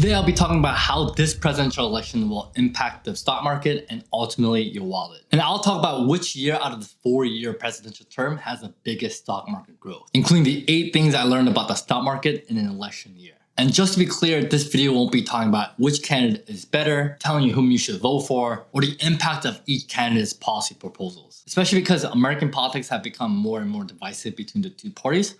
Today I'll be talking about how this presidential election will impact the stock market and ultimately your wallet. And I'll talk about which year out of the 4-year presidential term has the biggest stock market growth, including the 8 things I learned about the stock market in an election year. And just to be clear, this video won't be talking about which candidate is better, telling you whom you should vote for, or the impact of each candidate's policy proposals, especially because American politics have become more and more divisive between the two parties.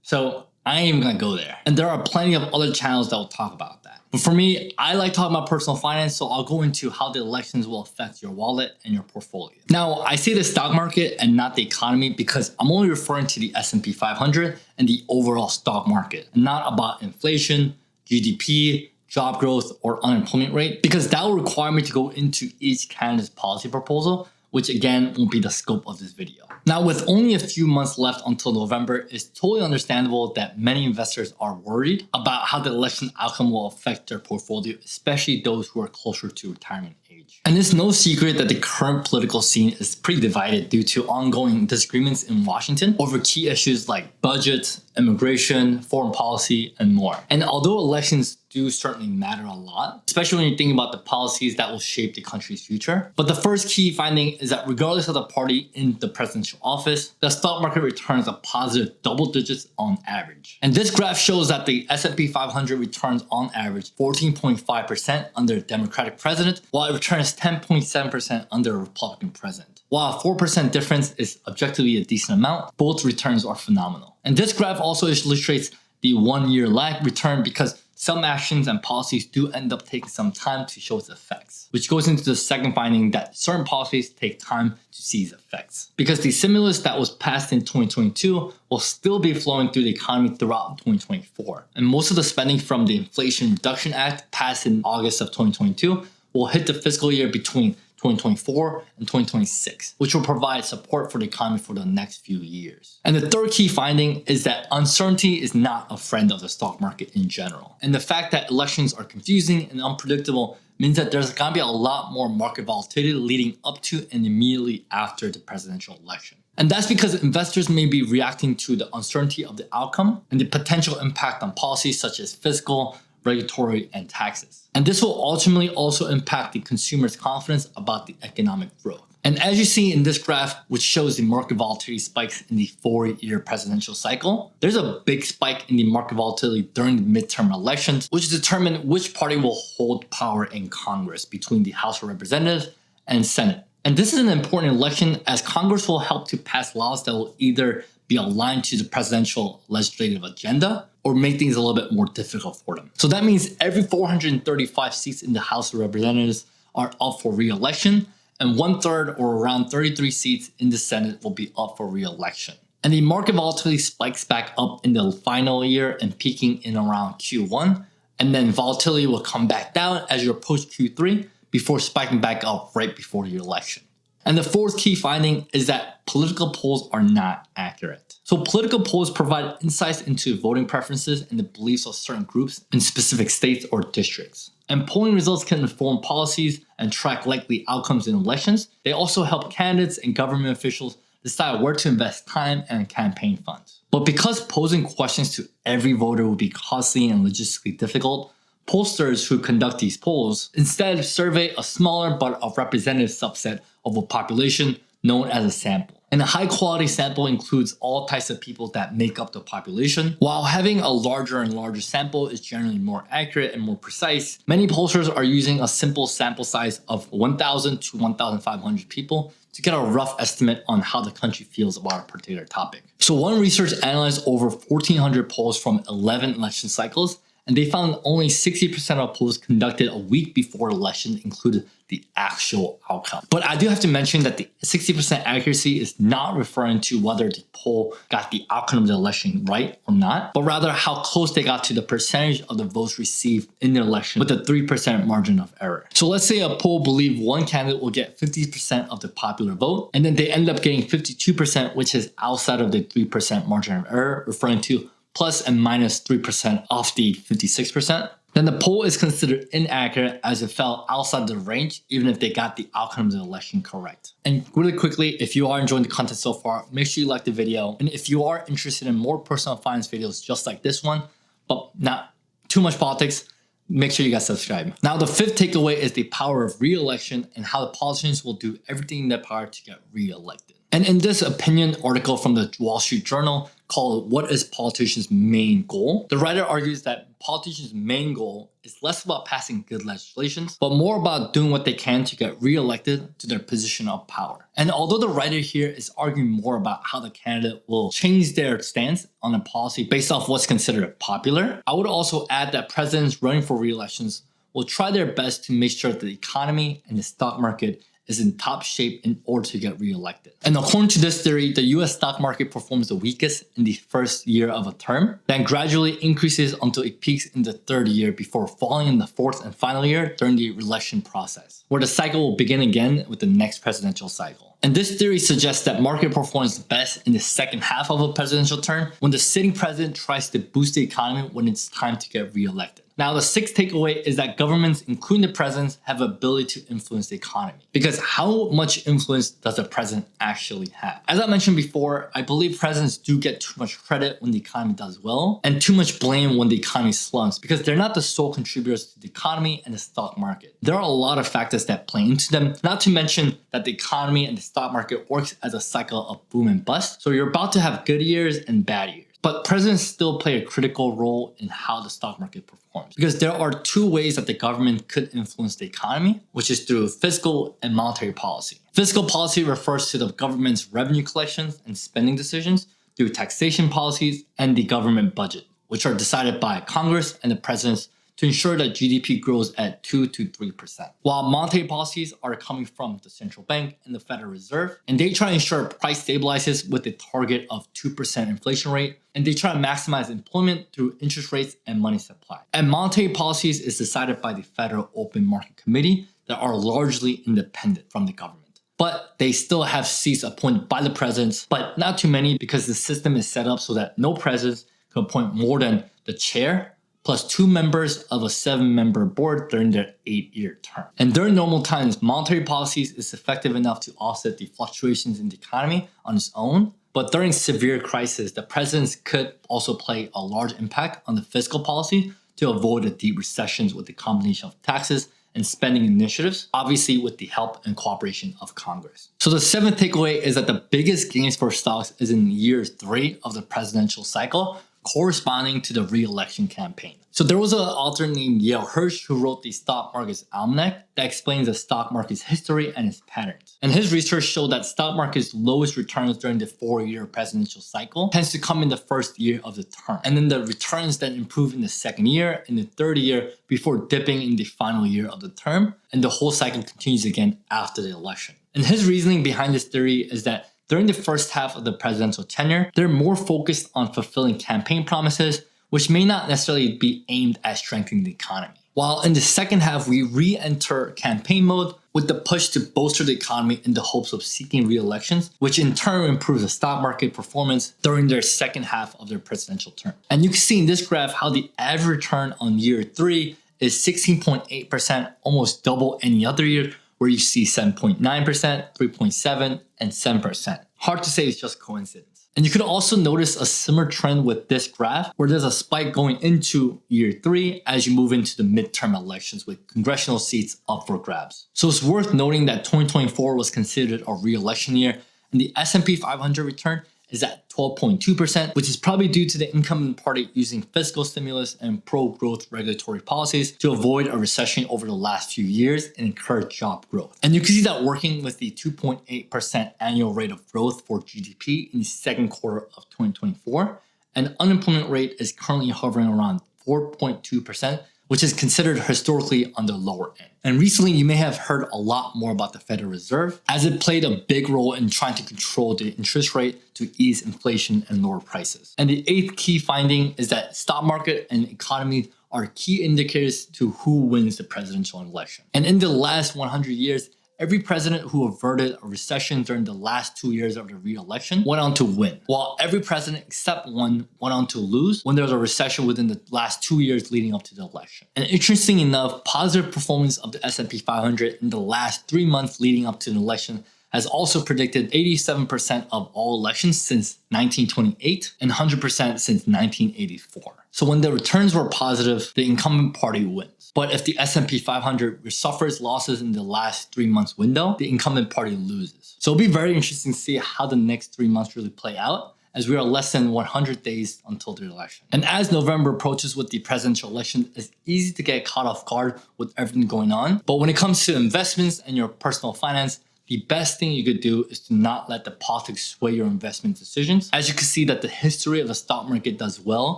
So I ain't even gonna go there. And there are plenty of other channels that will talk about that. But for me, I like talking about personal finance, so I'll go into how the elections will affect your wallet and your portfolio. Now, I say the stock market and not the economy because I'm only referring to the S&P 500 and the overall stock market, and not about inflation, GDP, job growth, or unemployment rate, because that will require me to go into each candidate's policy proposal, which again won't be the scope of this video. Now, with only a few months left until November, it's totally understandable that many investors are worried about how the election outcome will affect their portfolio, especially those who are closer to retirement age. And it's no secret that the current political scene is pretty divided due to ongoing disagreements in Washington over key issues like budget, immigration, foreign policy, and more. And although elections do certainly matter a lot, especially when you're thinking about the policies that will shape the country's future. But the first key finding is that regardless of the party in the presidential office, the stock market returns a positive double digits on average. And this graph shows that the S&P 500 returns on average 14.5% under a Democratic president, while it returns 10.7% under a Republican president. While a 4% difference is objectively a decent amount, both returns are phenomenal. And this graph also illustrates the 1-year lag return because some actions and policies do end up taking some time to show its effects, which goes into the second finding that certain policies take time to see its effects. Because the stimulus that was passed in 2022 will still be flowing through the economy throughout 2024. And most of the spending from the Inflation Reduction Act passed in August of 2022 will hit the fiscal year between 2024 and 2026, which will provide support for the economy for the next few years. And the third key finding is that uncertainty is not a friend of the stock market in general. And the fact that elections are confusing and unpredictable means that there's gonna be a lot more market volatility leading up to and immediately after the presidential election. And that's because investors may be reacting to the uncertainty of the outcome and the potential impact on policies such as fiscal, regulatory, and taxes. And this will ultimately also impact the consumer's confidence about the economic growth. And as you see in this graph, which shows the market volatility spikes in the 4-year presidential cycle, there's a big spike in the market volatility during the midterm elections, which determine which party will hold power in Congress between the House of Representatives and Senate. And this is an important election as Congress will help to pass laws that will either be aligned to the presidential legislative agenda or make things a little bit more difficult for them. So that means every 435 seats in the House of Representatives are up for re-election, and 1/3 or around 33 seats in the Senate will be up for re-election. And the market volatility spikes back up in the final year and peaking in around Q1, and then volatility will come back down as you approach Q3 before spiking back up right before the election. And the fourth key finding is that political polls are not accurate. So political polls provide insights into voting preferences and the beliefs of certain groups in specific states or districts. And polling results can inform policies and track likely outcomes in elections. They also help candidates and government officials decide where to invest time and campaign funds. But because posing questions to every voter would be costly and logistically difficult, pollsters who conduct these polls instead survey a smaller but a representative subset of a population known as a sample. And a high quality sample includes all types of people that make up the population. While having a larger and larger sample is generally more accurate and more precise, many pollsters are using a simple sample size of 1,000 to 1,500 people to get a rough estimate on how the country feels about a particular topic. So one researcher analyzed over 1,400 polls from 11 election cycles, and they found only 60% of polls conducted a week before election included the actual outcome. But I do have to mention that the 60% accuracy is not referring to whether the poll got the outcome of the election right or not, but rather how close they got to the percentage of the votes received in the election with a 3% margin of error. So let's say a poll believed one candidate will get 50% of the popular vote, and then they end up getting 52%, which is outside of the 3% margin of error, referring to plus and minus 3% off the 56%. then the poll is considered inaccurate as it fell outside the range even if they got the outcome of the election correct. And really quickly, if you are enjoying the content so far, make sure you like the video. And if you are interested in more personal finance videos just like this one, but not too much politics, make sure you guys subscribe. Now, the fifth takeaway is the power of re-election and how the politicians will do everything in their power to get re-elected. And in this opinion article from the Wall Street Journal called What is Politicians' Main Goal? The writer argues that politicians' main goal is less about passing good legislations, but more about doing what they can to get re-elected to their position of power. And although the writer here is arguing more about how the candidate will change their stance on a policy based off what's considered popular, I would also add that presidents running for re-elections will try their best to make sure that the economy and the stock market is in top shape in order to get re-elected. And according to this theory, the US stock market performs the weakest in the first year of a term, then gradually increases until it peaks in the third year before falling in the fourth and final year during the election process, where the cycle will begin again with the next presidential cycle. And this theory suggests that market performs best in the second half of a presidential term when the sitting president tries to boost the economy when it's time to get re-elected. Now, the sixth takeaway is that governments, including the presidents, have the ability to influence the economy. Because how much influence does the president actually have? As I mentioned before, I believe presidents do get too much credit when the economy does well and too much blame when the economy slumps because they're not the sole contributors to the economy and the stock market. There are a lot of factors that play into them, not to mention that the economy and the stock market works as a cycle of boom and bust. So you're about to have good years and bad years. But presidents still play a critical role in how the stock market performs because there are two ways that the government could influence the economy, which is through fiscal and monetary policy. Fiscal policy refers to the government's revenue collections and spending decisions through taxation policies and the government budget, which are decided by Congress and the presidents to ensure that GDP grows at 2 to 3%. While monetary policies are coming from the central bank and the Federal Reserve, and they try to ensure price stabilizes with a target of 2% inflation rate, and they try to maximize employment through interest rates and money supply. And monetary policies is decided by the Federal Open Market Committee that are largely independent from the government. But they still have seats appointed by the presidents, but not too many because the system is set up so that no presidents can appoint more than the chair plus 2 members of a 7-member board during their 8-year term. And during normal times, monetary policies is effective enough to offset the fluctuations in the economy on its own. But during severe crisis, the presidents could also play a large impact on the fiscal policy to avoid the deep recessions with the combination of taxes and spending initiatives, obviously with the help and cooperation of Congress. So the seventh takeaway is that the biggest gains for stocks is in year 3 of the presidential cycle, corresponding to the re-election campaign. So there was an author named Yale Hirsch who wrote the Stock Market's Almanac that explains the stock market's history and its patterns. And his research showed that stock market's lowest returns during the 4-year presidential cycle tends to come in the first year of the term. And then the returns then improve in the second year, in the third year, before dipping in the final year of the term. And the whole cycle continues again after the election. And his reasoning behind this theory is that during the first half of the presidential tenure, they're more focused on fulfilling campaign promises, which may not necessarily be aimed at strengthening the economy. While in the second half, we re-enter campaign mode with the push to bolster the economy in the hopes of seeking re-elections, which in turn improves the stock market performance during their second half of their presidential term. And you can see in this graph how the average return on year 3 is 16.8%, almost double any other year, where you see 7.9%, 3.7%, and 7%. Hard to say it's just coincidence. And you could also notice a similar trend with this graph where there's a spike going into year 3 as you move into the midterm elections with congressional seats up for grabs. So it's worth noting that 2024 was considered a re-election year and the S&P 500 return is at 12.2%, which is probably due to the incumbent party using fiscal stimulus and pro-growth regulatory policies to avoid a recession over the last few years and encourage job growth. And you can see that working with the 2.8% annual rate of growth for GDP in the second quarter of 2024, and unemployment rate is currently hovering around 4.2%, which is considered historically on the lower end. And recently, you may have heard a lot more about the Federal Reserve as it played a big role in trying to control the interest rate to ease inflation and lower prices. And the 8th key finding is that stock market and economy are key indicators to who wins the presidential election. And in the last 100 years, every president who averted a recession during the last 2 years of the re-election went on to win, while every president except one went on to lose when there was a recession within the last 2 years leading up to the election. And interesting enough, positive performance of the S&P 500 in the last 3 months leading up to the election has also predicted 87% of all elections since 1928 and 100% since 1984. So when the returns were positive, the incumbent party wins. But if the S&P 500 suffers losses in the last 3 months window, the incumbent party loses. So it'll be very interesting to see how the next 3 months really play out, as we are less than 100 days until the election. And as November approaches with the presidential election, it's easy to get caught off guard with everything going on. But when it comes to investments and your personal finance, the best thing you could do is to not let the politics sway your investment decisions. As you can see that the history of the stock market does well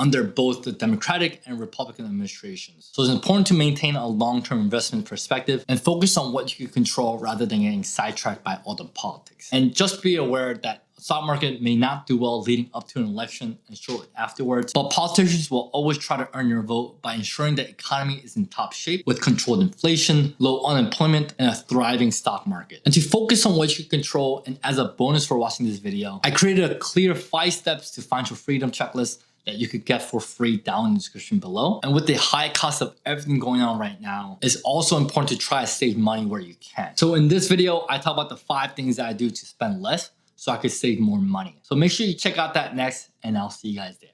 under both the Democratic and Republican administrations. So it's important to maintain a long-term investment perspective and focus on what you can control rather than getting sidetracked by all the politics. And just be aware that the stock market may not do well leading up to an election and shortly afterwards, but politicians will always try to earn your vote by ensuring the economy is in top shape with controlled inflation, low unemployment, and a thriving stock market. And to focus on what you control, and as a bonus for watching this video, I created a clear 5 steps to financial freedom checklist that you could get for free down in the description below. And with the high cost of everything going on right now, it's also important to try to save money where you can. So in this video, I talk about the 5 things that I do to spend less so I could save more money. So make sure you check out that next, and I'll see you guys there.